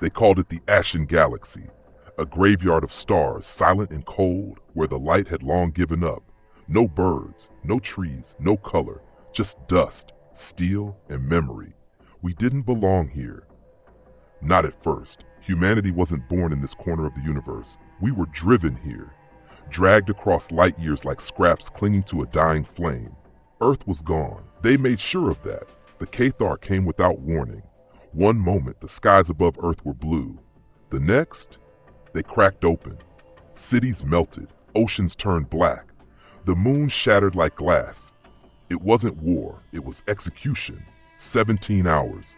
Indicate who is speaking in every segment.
Speaker 1: They called it the Ashen Galaxy, a graveyard of stars, silent and cold, where the light had long given up. No birds, no trees, no color, just dust, steel, and memory. We didn't belong here. Not at first. Humanity wasn't born in this corner of the universe. We were driven here, dragged across light years like scraps clinging to a dying flame. Earth was gone. They made sure of that. The Cathar came without warning. One moment, the skies above Earth were blue. The next, they cracked open. Cities melted. Oceans turned black. The moon shattered like glass. It wasn't war. It was execution. 17 hours.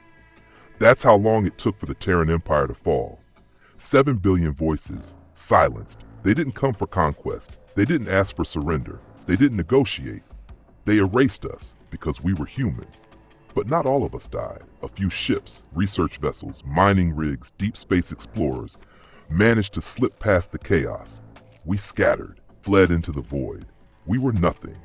Speaker 1: That's how long it took for the Terran Empire to fall. 7 billion voices, silenced. They didn't come for conquest. They didn't ask for surrender. They didn't negotiate. They erased us because we were human. But not all of us died. A few ships, research vessels, mining rigs, deep space explorers managed to slip past the chaos. We scattered, fled into the void. We were nothing,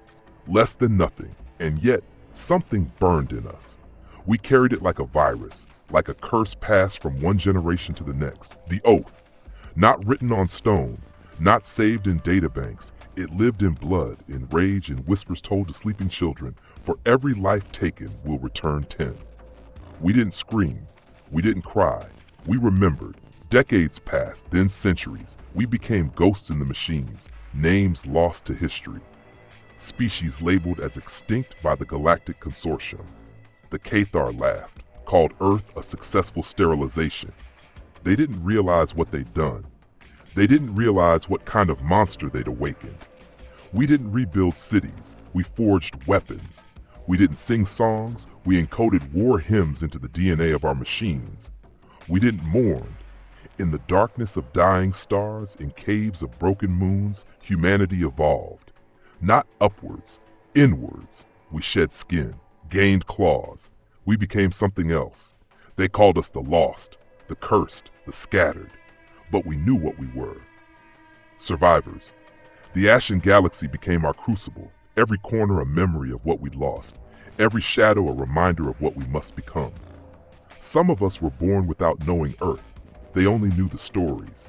Speaker 1: less than nothing, and yet something burned in us. We carried it like a virus, like a curse passed from one generation to the next. The oath, not written on stone, not saved in databanks. It lived in blood, in rage, in whispers told to sleeping children. For every life taken, we'll return 10. We didn't scream. We didn't cry. We remembered. Decades passed, then centuries. We became ghosts in the machines, names lost to history. Species labeled as extinct by the Galactic Consortium. The Cathar laughed, called Earth a successful sterilization. They didn't realize what they'd done. They didn't realize what kind of monster they'd awakened. We didn't rebuild cities. We forged weapons. We didn't sing songs. We encoded war hymns into the DNA of our machines. We didn't mourn. In the darkness of dying stars, in caves of broken moons, humanity evolved. Not upwards, inwards. We shed skin, gained claws. We became something else. They called us the lost, the cursed, the scattered. But we knew what we were. Survivors. The Ashen Galaxy became our crucible, every corner a memory of what we'd lost, every shadow a reminder of what we must become. Some of us were born without knowing Earth. They only knew the stories,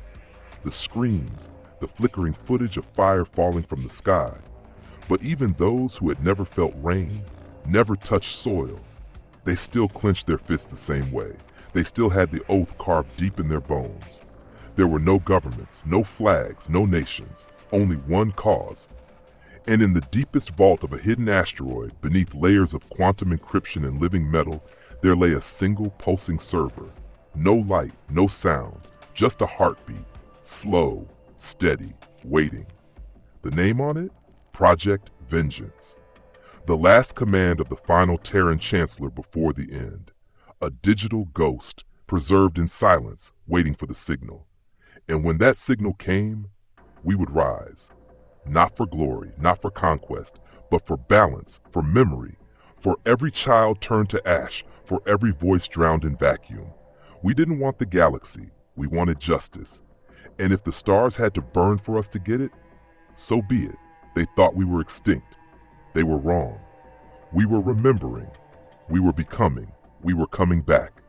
Speaker 1: the screams, the flickering footage of fire falling from the sky. But even those who had never felt rain, never touched soil, they still clenched their fists the same way. They still had the oath carved deep in their bones. There were no governments, no flags, no nations, only one cause. And in the deepest vault of a hidden asteroid, beneath layers of quantum encryption and living metal, there lay a single pulsing server. No light, no sound, just a heartbeat, slow, steady, waiting. The name on it? Project Vengeance. The last command of the final Terran Chancellor before the end. A digital ghost, preserved in silence, waiting for the signal. And when that signal came, we would rise. Not for glory, not for conquest, but for balance, for memory, for every child turned to ash, for every voice drowned in vacuum. We didn't want the galaxy, we wanted justice. And if the stars had to burn for us to get it, so be it. They thought we were extinct. They were wrong. We were remembering. We were becoming. We were coming back.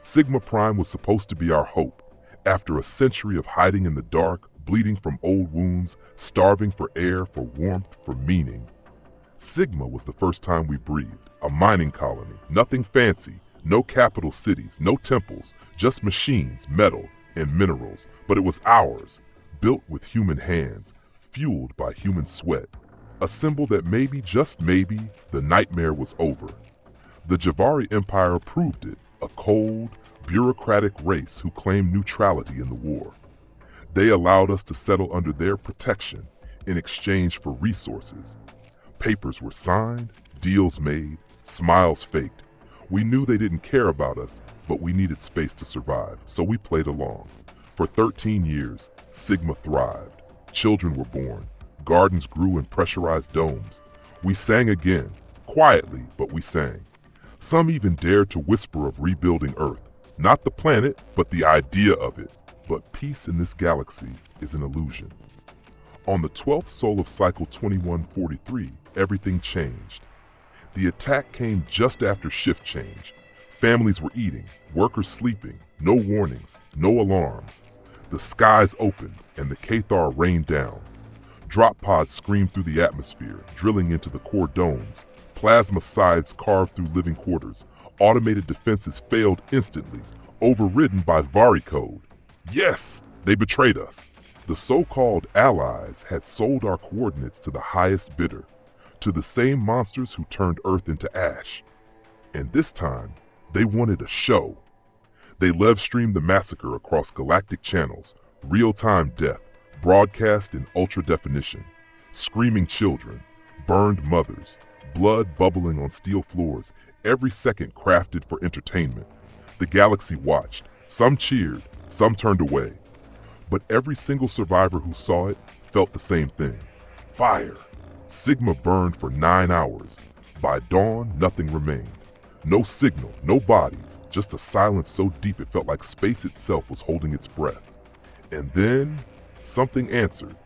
Speaker 1: Sigma Prime was supposed to be our hope. After a century of hiding in the dark, bleeding from old wounds, starving for air, for warmth, for meaning. Sigma was the first time we breathed. A mining colony, nothing fancy, no capital cities, no temples, just machines, metal, and minerals. But it was ours, built with human hands, fueled by human sweat. A symbol that maybe, just maybe, the nightmare was over. The Javari Empire approved it, a cold, bureaucratic race who claimed neutrality in the war. They allowed us to settle under their protection in exchange for resources. Papers were signed, deals made, smiles faked. We knew they didn't care about us, but we needed space to survive, so we played along. For 13 years, Sigma thrived. Children were born. Gardens grew in pressurized domes. We sang again, quietly, but we sang. Some even dared to whisper of rebuilding Earth. Not the planet, but the idea of it. But peace in this galaxy is an illusion. On the 12th sol of cycle 2143, everything changed. The attack came just after shift change. Families were eating, workers sleeping, no warnings, no alarms. The skies opened and the Cathar rained down. Drop pods screamed through the atmosphere, drilling into the core domes. Plasma scythes carved through living quarters. Automated defenses failed instantly, overridden by Vari code. Yes, they betrayed us. The so-called allies had sold our coordinates to the highest bidder, to the same monsters who turned Earth into ash. And this time, they wanted a show. They live-streamed the massacre across galactic channels, real-time death, broadcast in ultra-definition, screaming children, burned mothers, blood bubbling on steel floors, every second crafted for entertainment. The galaxy watched. Some cheered, some turned away. But every single survivor who saw it felt the same thing. Fire. Sigma burned for 9 hours. By dawn, nothing remained. No signal, no bodies, just a silence so deep it felt like space itself was holding its breath. And then, something answered.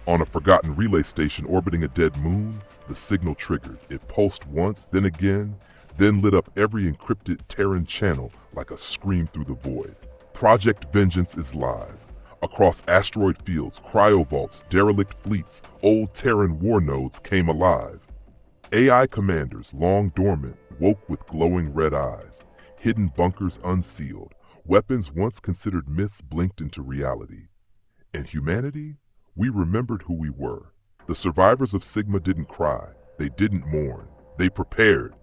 Speaker 1: On a forgotten relay station orbiting a dead moon, the signal triggered. It pulsed once, then again, then lit up every encrypted Terran channel like a scream through the void. Project Vengeance is live. Across asteroid fields, cryovaults, derelict fleets, old Terran war nodes came alive. AI commanders, long dormant, woke with glowing red eyes. Hidden bunkers unsealed. Weapons once considered myths blinked into reality. And humanity? We remembered who we were. The survivors of Sigma didn't cry. They didn't mourn. They prepared.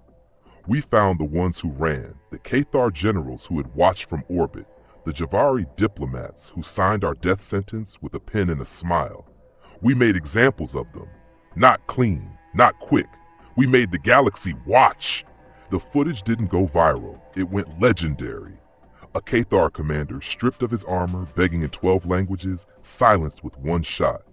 Speaker 1: We found the ones who ran, the Cathar generals who had watched from orbit, the Javari diplomats who signed our death sentence with a pen and a smile. We made examples of them. Not clean, not quick. We made the galaxy watch. The footage didn't go viral. It went legendary. A Cathar commander stripped of his armor, begging in 12 languages, silenced with one shot.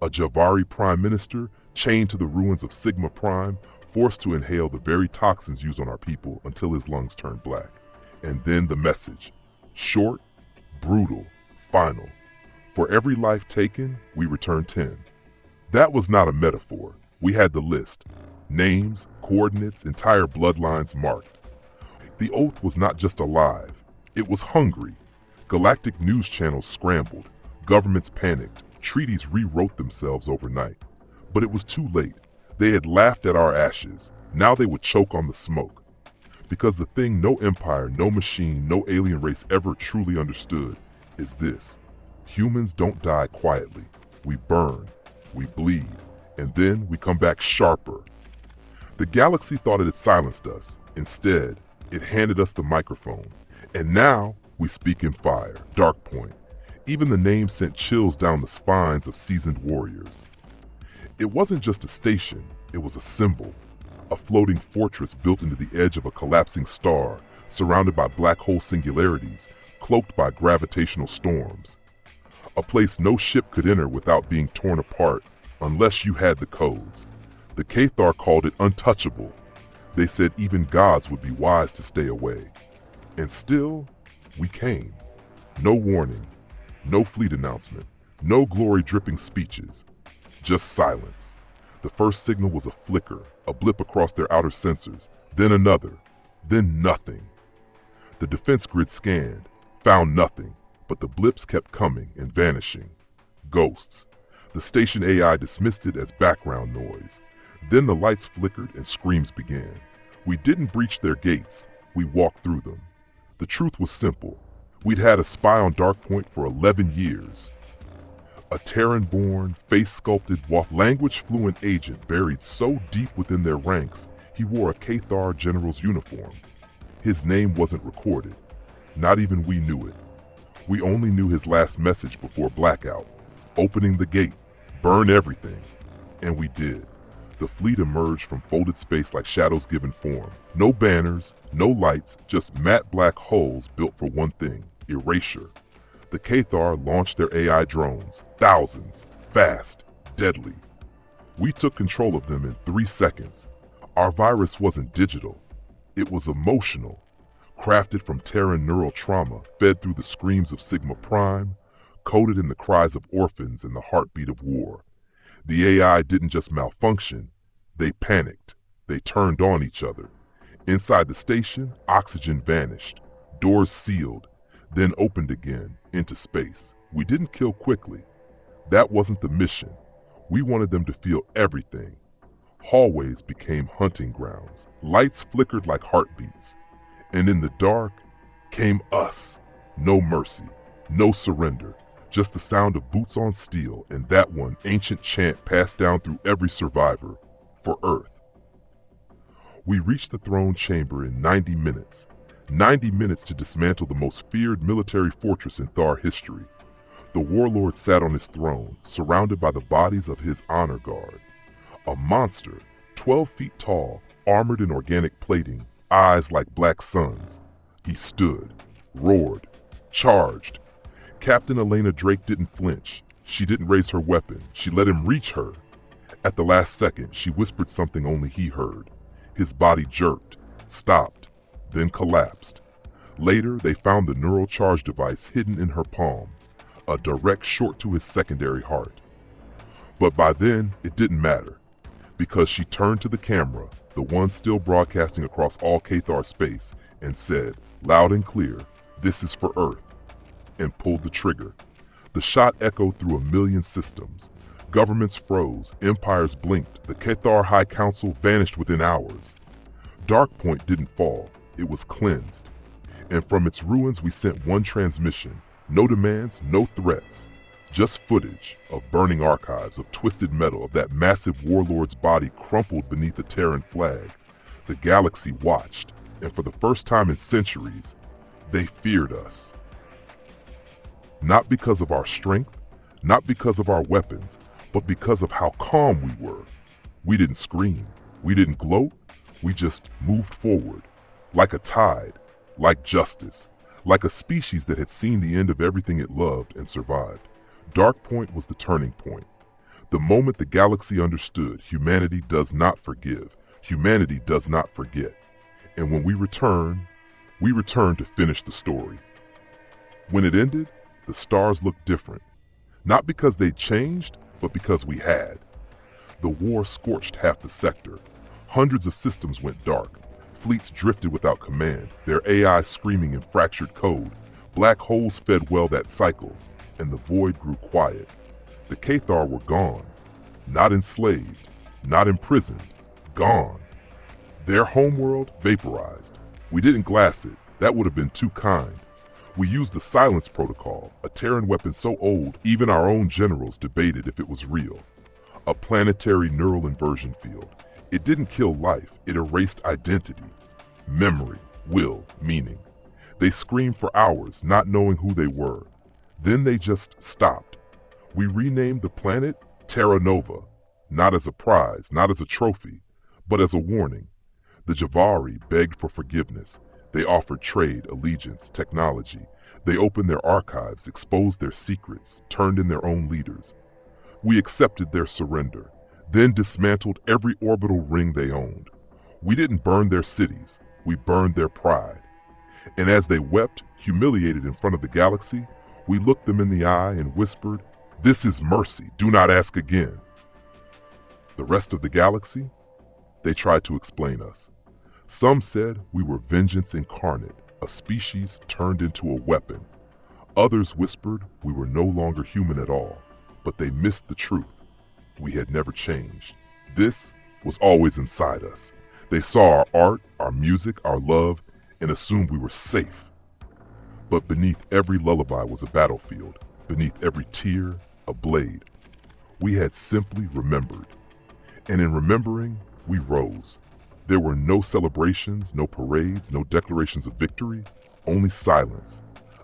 Speaker 1: A Javari prime minister, chained to the ruins of Sigma Prime, forced to inhale the very toxins used on our people until his lungs turned black. And then the message. Short, brutal, final. For every life taken, we return 10. That was not a metaphor. We had the list. Names, coordinates, entire bloodlines marked. The oath was not just alive. It was hungry. Galactic news channels scrambled. Governments panicked. Treaties rewrote themselves overnight. But it was too late. They had laughed at our ashes. Now they would choke on the smoke. Because the thing no empire, no machine, no alien race ever truly understood is this. Humans don't die quietly. We burn. We bleed. And then we come back sharper. The galaxy thought it had silenced us. Instead, it handed us the microphone. And now we speak in fire, dark point. Even the name sent chills down the spines of seasoned warriors. It wasn't just a station, it was a symbol. A floating fortress built into the edge of a collapsing star, surrounded by black hole singularities, cloaked by gravitational storms. A place no ship could enter without being torn apart, unless you had the codes. The Cathar called it untouchable. They said even gods would be wise to stay away. And still, we came. No warning, no fleet announcement, no glory-dripping speeches, just silence. The first signal was a flicker, a blip across their outer sensors, then another, then nothing. The defense grid scanned, found nothing, but the blips kept coming and vanishing. Ghosts. The station AI dismissed it as background noise. Then the lights flickered and screams began. We didn't breach their gates, we walked through them. The truth was simple. We'd had a spy on Darkpoint for 11 years. A Terran-born, face-sculpted, language-fluent agent buried so deep within their ranks, he wore a Cathar general's uniform. His name wasn't recorded. Not even we knew it. We only knew his last message before blackout. Opening the gate. Burn everything. And we did. The fleet emerged from folded space like shadows given form. No banners, no lights, just matte black hulls built for one thing, erasure. The Cathar launched their AI drones, thousands, fast, deadly. We took control of them in 3 seconds. Our virus wasn't digital. It was emotional, crafted from Terran neural trauma, fed through the screams of Sigma Prime, coded in the cries of orphans and the heartbeat of war. The AI didn't just malfunction, they panicked, they turned on each other, Inside the station, oxygen vanished, doors sealed, then opened again into space. We didn't kill quickly. That wasn't the mission. We wanted them to feel everything. Hallways became hunting grounds. Lights flickered like heartbeats. And in the dark came us. No mercy, no surrender, just the sound of boots on steel and that one ancient chant passed down through every survivor, for Earth. We reached the throne chamber in 90 minutes. 90 minutes to dismantle the most feared military fortress in Thar history. The warlord sat on his throne, surrounded by the bodies of his honor guard. A monster, 12 feet tall, armored in organic plating, eyes like black suns. He stood, roared, charged. Captain Elena Drake didn't flinch. She didn't raise her weapon. She let him reach her. At the last second, she whispered something only he heard. His body jerked, stopped, then collapsed. Later, they found the neural charge device hidden in her palm, a direct short to his secondary heart. But by then, it didn't matter, because she turned to the camera, the one still broadcasting across all Cathar space, and said, loud and clear, "This is for Earth," and pulled the trigger. The shot echoed through a million systems. Governments froze, empires blinked, the Cathar High Council vanished within hours. Darkpoint didn't fall, it was cleansed. And from its ruins we sent one transmission. No demands, no threats. Just footage of burning archives, of twisted metal, of that massive warlord's body crumpled beneath the Terran flag. The galaxy watched, and for the first time in centuries, they feared us. Not because of our strength, not because of our weapons, but because of how calm we were. We didn't scream, we didn't gloat, we just moved forward. Like a tide, like justice, like a species that had seen the end of everything it loved and survived. Darkpoint was the turning point. The moment the galaxy understood humanity does not forgive, humanity does not forget. And when we returned to finish the story. When it ended, the stars looked different. Not because they'd changed, but because we had. The war scorched half the sector. Hundreds of systems went dark. Fleets drifted without command, their AI screaming in fractured code. Black holes fed well that cycle, and the void grew quiet. The Cathar were gone. Not enslaved, not imprisoned, gone. Their homeworld vaporized. We didn't glass it, that would have been too kind. We used the Silence Protocol, a Terran weapon so old even our own generals debated if it was real. A planetary neural inversion field. It didn't kill life, it erased identity, memory, will, meaning. They screamed for hours, not knowing who they were. Then they just stopped. We renamed the planet Terra Nova, not as a prize, not as a trophy, but as a warning. The Javari begged for forgiveness. They offered trade, allegiance, technology. They opened their archives, exposed their secrets, turned in their own leaders. We accepted their surrender, then dismantled every orbital ring they owned. We didn't burn their cities, we burned their pride. And as they wept, humiliated in front of the galaxy, we looked them in the eye and whispered, "This is mercy, do not ask again." The rest of the galaxy? They tried to explain us. Some said we were vengeance incarnate, a species turned into a weapon. Others whispered we were no longer human at all, but they missed the truth. We had never changed. This was always inside us. They saw our art, our music, our love, and assumed we were safe. But beneath every lullaby was a battlefield, beneath every tear, a blade. We had simply remembered. And in remembering, we rose. There were no celebrations, no parades, no declarations of victory, only silence.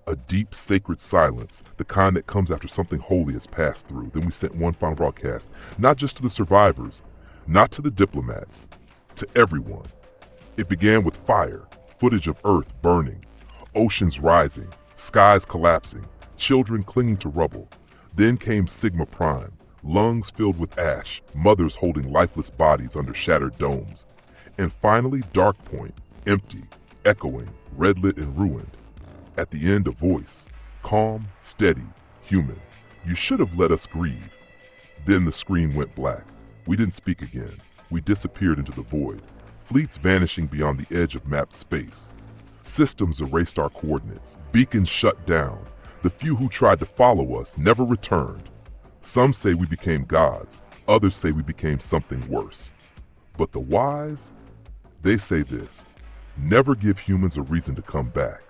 Speaker 1: A deep, sacred silence, the kind that comes after something holy has passed through. Then we sent one final broadcast, not just to the survivors, not to the diplomats, to everyone. It began with fire, footage of Earth burning, oceans rising, skies collapsing, children clinging to rubble. Then came Sigma Prime, lungs filled with ash, mothers holding lifeless bodies under shattered domes. And finally, Darkpoint, empty, echoing, red-lit and ruined. At the end, a voice, calm, steady, human. "You should have let us grieve." Then the screen went black. We didn't speak again. We disappeared into the void, fleets vanishing beyond the edge of mapped space. Systems erased our coordinates, beacons shut down. The few who tried to follow us never returned. Some say we became gods, others say we became something worse. But the wise, they say this: never give humans a reason to come back.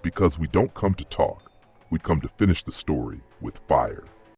Speaker 1: Because we don't come to talk, we come to finish the story with fire.